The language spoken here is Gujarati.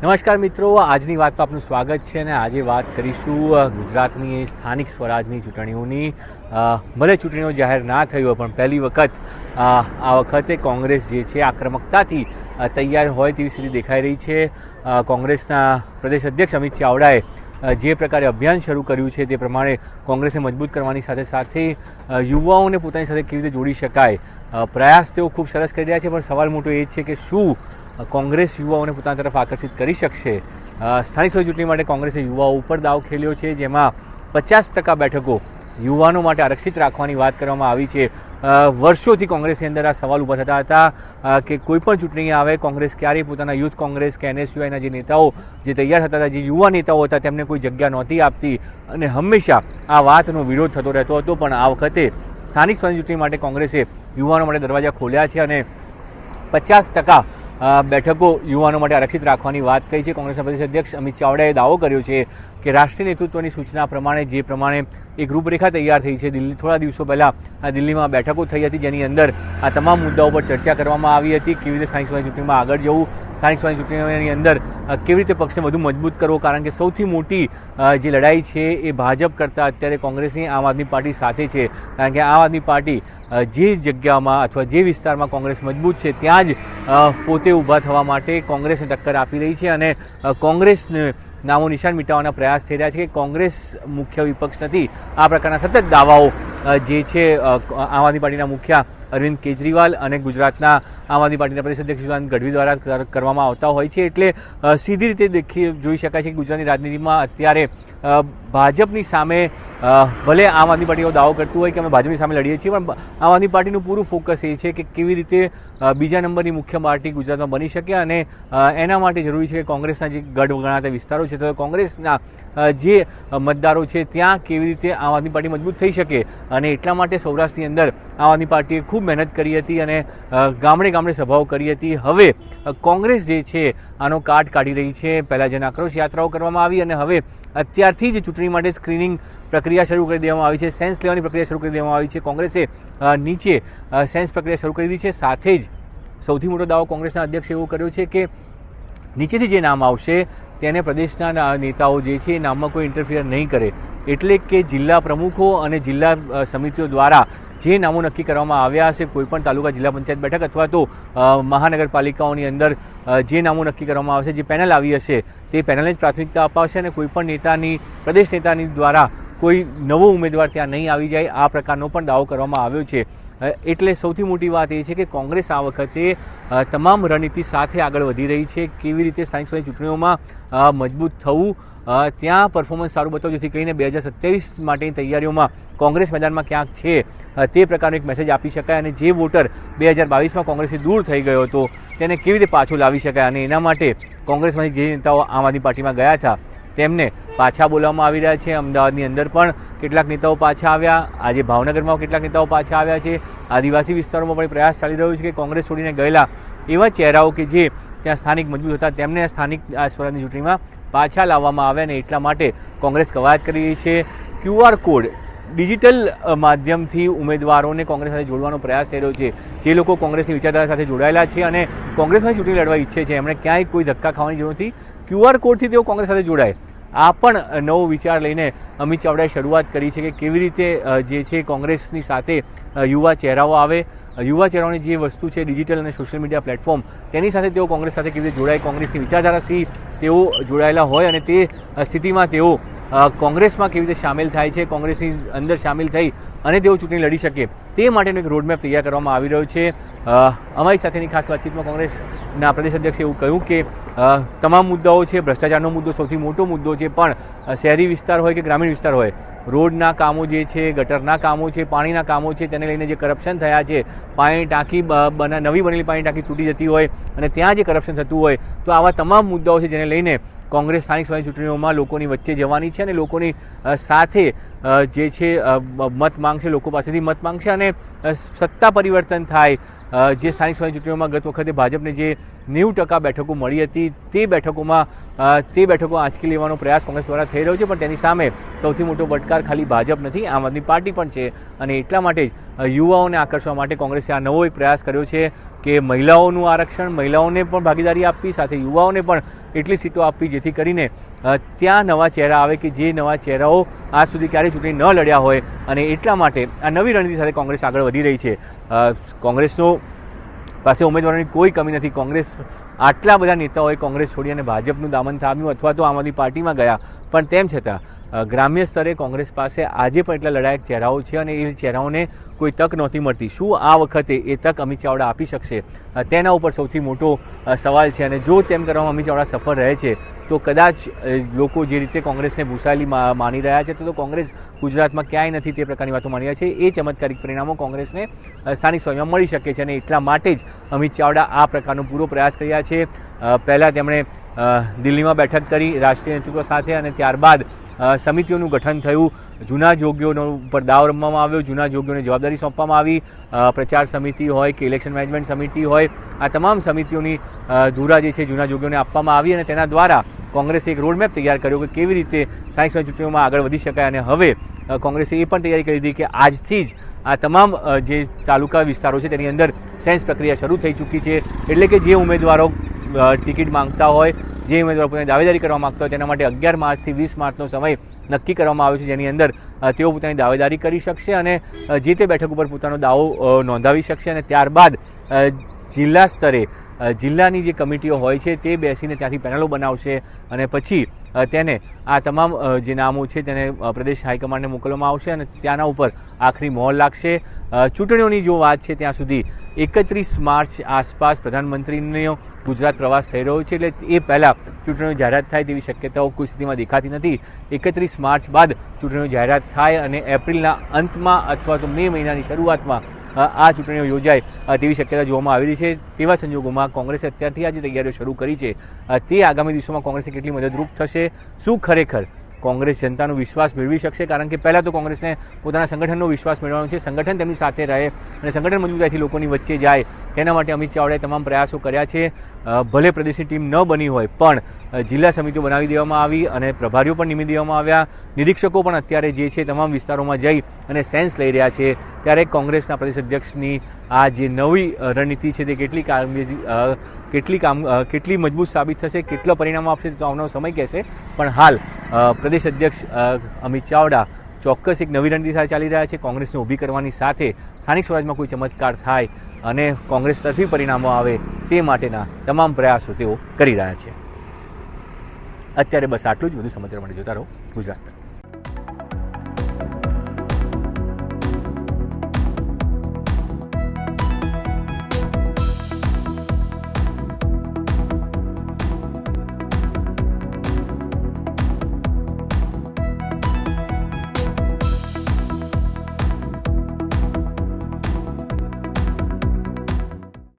નમસ્કાર મિત્રો, આજની વાતમાં આપનું સ્વાગત છે અને આજે વાત કરીશું ગુજરાતની સ્થાનિક સ્વરાજની ચૂંટણીઓની. ભલે ચૂંટણીઓ જાહેર ના થઈ હોય પણ પહેલી વખત આ વખતે કોંગ્રેસ જે છે આક્રમકતાથી તૈયાર હોય તેવી સ્થિતિ દેખાઈ રહી છે. કોંગ્રેસના પ્રદેશ અધ્યક્ષ અમિત ચાવડાએ જે પ્રકારે અભિયાન શરૂ કર્યું છે તે પ્રમાણે કોંગ્રેસને મજબૂત કરવાની સાથે સાથે યુવાઓને પોતાની સાથે કેવી રીતે જોડી શકાય પ્રયાસ તેઓ ખૂબ સરસ કરી રહ્યા છે. પણ સવાલ મોટો એ જ છે કે શું કોંગ્રેસ યુવાઓને પોતાના તરફ આકર્ષિત કરી શકશે? સ્થાનિક સ્વરાજ ચૂંટણી માટે કોંગ્રેસે યુવાઓ ઉપર દાવ ખેલ્યો છે, જેમાં 50% બેઠકો યુવાનો માટે આરક્ષિત રાખવાની વાત કરવામાં આવી છે. વર્ષોથી કોંગ્રેસની અંદર આ સવાલ ઊભા થતા હતા કે કોઈ પણ ચૂંટણી આવે કોંગ્રેસ ક્યારેય પોતાના યુથ કોંગ્રેસ કે NSUIના જે નેતાઓ જે તૈયાર થતા હતા, જે યુવા નેતાઓ હતા, તેમને કોઈ જગ્યા નહોતી આપતી અને હંમેશા આ વાતનો વિરોધ થતો રહેતો હતો. પણ આ વખતે સ્થાનિક સ્વરાજ ચૂંટણી માટે કોંગ્રેસે યુવાનો માટે દરવાજા ખોલ્યા છે અને 50% બેઠકો યુવાનો માટે આરક્ષિત રાખવાની વાત કહી છે. કોંગ્રેસના પ્રદેશ અધ્યક્ષ અમિત ચાવડાએ દાવો કર્યો છે કે રાષ્ટ્રીય નેતૃત્વની સૂચના પ્રમાણે જે પ્રમાણે એક રૂપરેખા તૈયાર થઈ છે, થોડા દિવસો પહેલાં દિલ્હીમાં બેઠકો થઈ હતી, જેની અંદર આ તમામ મુદ્દાઓ પર ચર્ચા કરવામાં આવી હતી. કેવી રીતે સ્થાનિક સ્વરાજ ચૂંટણીમાં આગળ જવું, સ્થાનિક સ્વરાજ ચૂંટણીની અંદર કેવી રીતે પક્ષને વધુ મજબૂત કરવો, કારણ કે સૌથી મોટી જે લડાઈ છે એ ભાજપ કરતાં અત્યારે કોંગ્રેસની આમ આદમી પાર્ટી સાથે છે. કારણ કે આમ આદમી પાર્ટી જે જગ્યામાં અથવા જે વિસ્તારમાં કોંગ્રેસ મજબૂત છે ત્યાં જ પોતે ઊભા થવા માટે કોંગ્રેસને ટક્કર આપી રહી છે અને કોંગ્રેસને નામો નિશાન મિટાવવાના પ્રયાસ થઈ રહ્યા છે કે કોંગ્રેસ મુખ્ય વિપક્ષ નથી. આ પ્રકારના સતત દાવાઓ જે છે આમ આદમી પાર્ટીના મુખ્ય અરવિંદ કેજરીવાલ અને ગુજરાતના આમ આદમી પાર્ટીના પ્રદેશ અધ્યક્ષ શિવાનંદ ગઢવી દ્વારા કરવામાં આવતા હોય છે. એટલે સીધી રીતે જોઈ શકાય છે કે ગુજરાતની રાજનીતિમાં અત્યારે ભાજપની સામે ભલે આમ આદમી પાર્ટીઓ દાવો કરતું હોય કે અમે ભાજપની સામે લડીએ છીએ, પણ આમ આદમી પાર્ટીનું પૂરું ફોકસ એ છે કે કેવી રીતે બીજા નંબરની મુખ્ય પાર્ટી ગુજરાતમાં બની શકે અને એના માટે જરૂરી છે કે કોંગ્રેસના જે ગઢ ગણાતા વિસ્તારો છે તો કોંગ્રેસના જે મતદારો છે ત્યાં કેવી રીતે આમ આદમી પાર્ટી મજબૂત થઈ શકે. અને એટલા માટે સૌરાષ્ટ્રની અંદર આમ આદમી પાર્ટીએ ખૂબ મહેનત કરી હતી અને ગામડે ગામડે સભાઓ કરી હતી. હવે કોંગ્રેસ જે છે આનો કાટ કાઢી રહી છે. પહેલાં જન આક્રોશ યાત્રાઓ કરવામાં આવી અને હવે અત્યારથી જ ચૂંટણી માટે સ્ક્રીનિંગ પ્રક્રિયા શરૂ કરી દેવામાં આવી છે, સેન્સ લેવાની પ્રક્રિયા શરૂ કરી દેવામાં આવી છે. કોંગ્રેસે નીચે સેન્સ પ્રક્રિયા શરૂ કરી દીધી છે. સાથે જ સૌથી મોટો દાવો કોંગ્રેસના અધ્યક્ષે એવો કર્યો છે કે નીચેથી જે નામ આવશે તેને પ્રદેશના નેતાઓ જે છે એ નામમાં કોઈ ઇન્ટરફિયર નહીં કરે. એટલે કે જિલ્લા પ્રમુખો અને જિલ્લા સમિતિઓ દ્વારા જે નામો નક્કી કરવામાં આવ્યા હશે, કોઈપણ તાલુકા જિલ્લા પંચાયત બેઠક અથવા તો મહાનગરપાલિકાઓની અંદર જે નામો નક્કી કરવામાં આવશે, જે પેનલ આવી હશે તે પેનલને જ પ્રાથમિકતા અપાવશે અને કોઈપણ નેતાની પ્રદેશ નેતાની દ્વારા કોઈ નવો ઉમેદવાર ત્યાં નહીં આવી જાય, આ પ્રકારનો પણ દાવો કરવામાં આવ્યો છે. એટલે સૌથી મોટી વાત એ છે કે કોંગ્રેસ આ વખતે તમામ રણનીતિ સાથે આગળ વધી રહી છે. કેવી રીતે સ્થાનિક સ્વરાજ ચૂંટણીઓમાં મજબૂત થવું, ત્યાં પરફોર્મન્સ સારું બતાવવું, જેથી કરીને 2027 માટેની તૈયારીઓમાં કોંગ્રેસ મેદાનમાં ક્યાંક છે તે પ્રકારનો એક મેસેજ આપી શકાય અને જે વોટર 2022માં કોંગ્રેસથી દૂર થઈ ગયો હતો તેને કેવી રીતે પાછો લાવી શકાય. અને એના માટે કોંગ્રેસમાંથી જે નેતાઓ આમ આદમી પાર્ટીમાં ગયા હતા તેમને પાછા બોલાવવામાં આવી રહ્યા છે. અમદાવાદની અંદર પણ કેટલાક નેતાઓ પાછા આવ્યા, આજે ભાવનગરમાં કેટલાક નેતાઓ પાછા આવ્યા છે. આદિવાસી વિસ્તારોમાં પણ પ્રયાસ ચાલી રહ્યો છે કે કોંગ્રેસ છોડીને ગયેલા એવા ચહેરાઓ કે જે ત્યાં સ્થાનિક મજબૂત હતા તેમને સ્થાનિક સ્વરાજની ચૂંટણીમાં પાછા લાવવામાં આવે અને એટલા માટે કોંગ્રેસ કવાયત કરી રહી છે. QR કોડ ડિજિટલ માધ્યમથી ઉમેદવારોને કોંગ્રેસ સાથે જોડવાનો પ્રયાસ થઈ રહ્યો છે. જે લોકો કોંગ્રેસની વિચારધારા સાથે જોડાયેલા છે અને કોંગ્રેસમાં ચૂંટણી લડવા ઈચ્છે છે એમણે ક્યાંય કોઈ ધક્કા ખાવાની જરૂર નથી. QR કોડથી તેઓ કોંગ્રેસ સાથે જોડાય. આ પણ નવો વિચાર લઈને અમિત ચાવડાએ શરૂઆત કરી છે કે કેવી રીતે જે છે કોંગ્રેસની સાથે યુવા ચહેરાઓ આવે, યુવા ચહેરાઓની જે વસ્તુ છે ડિજિટલ અને સોશિયલ મીડિયા પ્લેટફોર્મ તેની સાથે તેઓ કોંગ્રેસ સાથે કેવી રીતે જોડાય, કોંગ્રેસની વિચારધારાથી તેઓ જોડાયેલા હોય અને તે સ્થિતિમાં તેઓ કોંગ્રેસમાં કેવી રીતે સામેલ થાય છે, કોંગ્રેસની અંદર સામેલ થઈ અને તેઓ ચૂંટણી લડી શકે તે માટેનો એક રોડમેપ તૈયાર કરવામાં આવી રહ્યો છે. અમારી સાથેની ખાસ વાતચીતમાં કોંગ્રેસના પ્રદેશ અધ્યક્ષે એવું કહ્યું કે તમામ મુદ્દાઓ છે, ભ્રષ્ટાચારનો મુદ્દો સૌથી મોટો મુદ્દો છે, પણ શહેરી વિસ્તાર હોય કે ગ્રામીણ વિસ્તાર હોય, રોડના કામો જે છે, ગટરના કામો છે, પાણીના કામો છે, તેને લઈને જે કરપ્શન થયા છે, પાણી ટાંકી નવી બનેલી પાણી ટાંકી તૂટી જતી હોય અને ત્યાં જે કરપ્શન થતું હોય, તો આવા તમામ મુદ્દાઓ છે જેને લઈને કોંગ્રેસ સ્થાનિક સ્વરાજ ચૂંટણીઓમાં લોકોની વચ્ચે જવાની છે અને લોકોની સાથે જે છે મત માંગશે, લોકો પાસેથી મત માંગશે અને સત્તા પરિવર્તન થાય. જે સ્થાનિક સ્વરાજ ચૂંટણીઓમાં ગત વખતે ભાજપને જે 90% બેઠકો મળી હતી તે બેઠકો આંચકી લેવાનો પ્રયાસ કોંગ્રેસ દ્વારા થઈ રહ્યો છે. પણ તેની સામે સૌથી મોટો પડકાર ખાલી ભાજપ નથી, આમ આદમી પાર્ટી પણ છે અને એટલા માટે જ યુવાઓને આકર્ષવા માટે કોંગ્રેસે આ નવો એક પ્રયાસ કર્યો છે કે મહિલાઓનું આરક્ષણ, મહિલાઓને પણ ભાગીદારી આપવી, સાથે યુવાઓને પણ એટલી સીટો આપવી જેથી કરીને ત્યાં નવા ચહેરા આવે કે જે નવા ચહેરાઓ આજ સુધી ક્યારેય ચૂંટણી ન લડ્યા હોય, અને એટલા માટે આ નવી રણનીતિ સાથે કોંગ્રેસ આગળ વધી રહી છે. કોંગ્રેસનો પાસે ઉમેદવારોની કોઈ કમી નથી. કોંગ્રેસ આટલા બધા નેતાઓએ કોંગ્રેસ છોડી અને ભાજપનું દામન થામ્યું અથવા તો આમ આદમી પાર્ટીમાં ગયા, પણ તેમ છતાં ગ્રામ્ય સ્તરે કોંગ્રેસ પાસે આજે પણ એટલા લડાયક ચહેરાઓ છે અને એ ચહેરાઓને કોઈ તક નહોતી મળતી. શું આ વખતે એ તક અમિત ચાવડા આપી શકશે? તેના ઉપર સૌથી મોટો સવાલ છે. અને જો તેમ કરવામાં અમિત ચાવડા સફળ રહે છે તો કદાચ લોકો જે રીતે કોંગ્રેસને ભૂસાયેલી માની રહ્યા છે તો કોંગ્રેસ ગુજરાતમાં ક્યાંય નથી તે પ્રકારની વાતો માની રહ્યા છે. એ ચમત્કારિક પરિણામો કોંગ્રેસને સ્થાનિક સ્વયંમાં મળી શકે છે અને એટલા માટે જ અમિત ચાવડા આ પ્રકારનો પૂરો પ્રયાસ કર્યા છે. પહેલાં તેમણે દિલ્હીમાં બેઠક કરી રાષ્ટ્રીય નેતૃત્વ સાથે અને ત્યારબાદ સમિતિઓનું ગઠન થયું. જૂના જોગીઓનો ઉપર દાવ રમવામાં આવ્યો, જૂના જોગીઓને જવાબદારી સોંપવામાં આવી. પ્રચાર સમિતિ હોય કે ઇલેક્શન મેનેજમેન્ટ સમિતિ હોય, આ તમામ સમિતિઓની ધુરા જે છે જૂના જોગીઓને આપવામાં આવી અને તેના દ્વારા કોંગ્રેસે એક રોડમેપ તૈયાર કર્યો કે કેવી રીતે સ્થાનિક સ્વરાજ ચૂંટણીઓમાં આગળ વધી શકાય. અને હવે કોંગ્રેસે એ પણ તૈયારી કરી દીધી કે આજથી જ આ તમામ જે તાલુકા વિસ્તારો છે તેની અંદર સેન્સ પ્રક્રિયા શરૂ થઈ ચૂકી છે. એટલે કે જે ઉમેદવારો ટિકિટ માંગતા હોય, જે ઉમેદવારો પોતાની દાવેદારી કરવા માગતા હોય તેના માટે 11 માર્ચથી 20 માર્ચનો સમય નક્કી કરવામાં આવ્યો છે, જેની અંદર તેઓ પોતાની દાવેદારી કરી શકશે અને જે તે બેઠક ઉપર પોતાનો દાવો નોંધાવી શકશે. અને ત્યારબાદ જિલ્લા સ્તરે જિલ્લાની જે કમિટીઓ હોય છે તે બેસીને ત્યાંથી પેનલો બનાવશે અને પછી તેને આ તમામ જે નામો છે તેને પ્રદેશ હાઈકમાન્ડને મોકલવામાં આવશે અને ત્યાંના ઉપર આખરી મોહર લાગશે. ચૂંટણીઓની જો વાત છે ત્યાં સુધી 31 માર્ચ આસપાસ પ્રધાનમંત્રીનો ગુજરાત પ્રવાસ થઈ રહ્યો છે, એટલે એ પહેલાં ચૂંટણીની જાહેરાત થાય તેવી શક્યતાઓ કોઈ સ્થિતિમાં દેખાતી નથી. 31 માર્ચ બાદ ચૂંટણીની જાહેરાત થાય અને એપ્રિલના અંતમાં અથવા તો મે મહિનાની શરૂઆતમાં આ ચૂંટણીઓ યોજાય તેવી શક્યતા જોવામાં આવી રહી છે. તેવા સંજોગોમાં કોંગ્રેસે અત્યારથી આ જે તૈયારીઓ શરૂ કરી છે તે આગામી દિવસોમાં કોંગ્રેસને કેટલી મદદરૂપ થશે? શું ખરેખર કોંગ્રેસ જનતાનો વિશ્વાસ મેળવી શકશે? કારણ કે પહેલાં તો કોંગ્રેસને પોતાના સંગઠનનો વિશ્વાસ મેળવવાનો છે, સંગઠન તેમની સાથે રહે અને સંગઠન મજબૂતાઈથી લોકોની વચ્ચે જાય. તેના માટે અમિત ચાવડાએ તમામ પ્રયાસો કર્યા છે. ભલે પ્રદેશની ટીમ ન બની હોય પણ જિલ્લા સમિતિઓ બનાવી દેવામાં આવી અને પ્રભારીઓ પણ નિમી દેવામાં આવ્યા. નિરીક્ષકો પણ અત્યારે જે છે તમામ વિસ્તારોમાં જઈ અને સેન્સ લઈ રહ્યા છે. ત્યારે કોંગ્રેસના પ્રદેશ અધ્યક્ષની આ જે નવી રણનીતિ છે તે કેટલી મજબૂત સાબિત થશે, કેટલો પરિણામો આપશે તો આવનારો સમય કહેશે. પણ હાલ પ્રદેશ અધ્યક્ષ અમિત ચાવડા ચોક્કસ એક નવી રણનીતિ સાથે ચાલી રહ્યા છે. કોંગ્રેસને ઊભી કરવાની સાથે સ્થાનિક સ્વરાજમાં કોઈ ચમત્કાર થાય અને કોંગ્રેસ તરફી પરિણામો આવે તે માટેના તમામ પ્રયાસો તેઓ કરી રહ્યા છે. અત્યારે બસ આટલું જ. વધુ સમાચાર માટે જોતા રહો ગુજરાત.